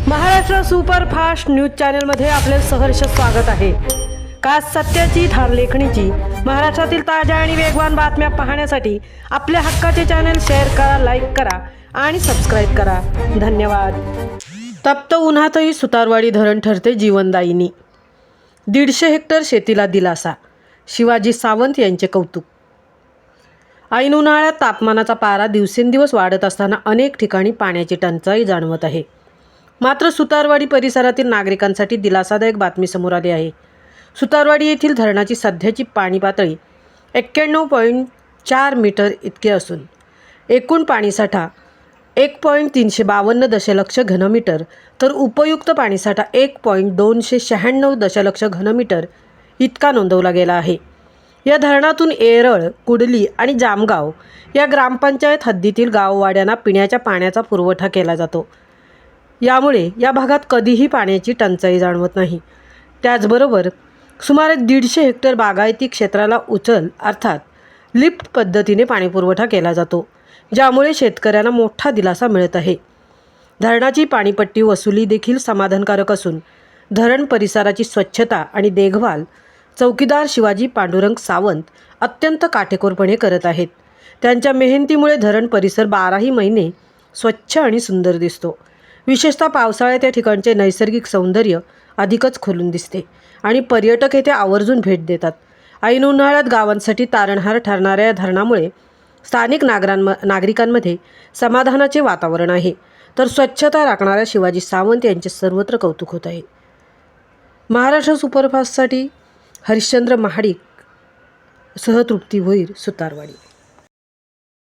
Maharashtra superfast news चॅनलमध्ये आपले सहर्ष स्वागत आहे। खास सत्याची थार लेखणीची महाराष्ट्रातील ताज्या आणि वेगवान बातम्या पाहण्यासाठी आपल्या हक्काचे चॅनल शेअर करा, लाईक करा आणि सबस्क्राइब करा। धन्यवाद। तप्त उन्हातही सुतारवाडी धरण ठरते जीवनदायिनी। 150 हेक्टर शेतीला दिलासा, शिवाजी सावंत यांचे कौतुक। ऐन उन्हाळ्यात तापमानाचा पारा दिवसेंदिवस वाढत असताना अनेक ठिकाणी पाण्याची टंचाई जाणवत आहे। मात्र सुतारवाडी परिसरातील नागरिकांसाठी दिलासादायक बातमी समोर आली आहे। सुतारवाडी येथील धरणाची सध्याची पाणी पातळी 91.4 मीटर इतके असून एकूण पाणीसाठा 1.352 दशलक्ष घनमीटर तर उपयुक्त पाणीसाठा 1.296 दशलक्ष घनमीटर इतका नोंदवला गेला आहे। या धरणातून येरळ, कुडली आणि जामगाव या ग्रामपंचायत हद्दीतील गाववाड्यांना पिण्याच्या पाण्याचा पुरवठा केला जातो। यामुळे या भागात कधीही पाण्याची टंचाई जाणवत नाही। त्याचबरोबर सुमारे 150 हेक्टर बागायती क्षेत्राला उचल अर्थात लिफ्ट पद्धतीने पाणीपुरवठा केला जातो, ज्यामुळे शेतकऱ्यांना मोठा दिलासा मिळत आहे। धरणाची पाणीपट्टी वसुली देखील समाधानकारक असून धरण परिसराची स्वच्छता आणि देखभाल चौकीदार शिवाजी पांडुरंग सावंत अत्यंत काटेकोरपणे करत आहेत। त्यांच्या मेहनतीमुळे धरण परिसर 12ही महिने स्वच्छ आणि सुंदर दिसतो। विशेषतः पावसाळ्यात या ठिकाणचे नैसर्गिक सौंदर्य अधिकच खुलून दिसते आणि पर्यटक येथे आवर्जून भेट देतात। ऐन उन्हाळ्यात गावांसाठी तारणहार ठरणाऱ्या या धरणामुळे स्थानिक नागरिकांमध्ये समाधानाचे वातावरण आहे, तर स्वच्छता राखणाऱ्या शिवाजी सावंत यांचे सर्वत्र कौतुक होत आहे। महाराष्ट्र सुपरफास्टसाठी हरिश्चंद्र महाडिक सह तृप्ती भोईर, सुतारवाडी।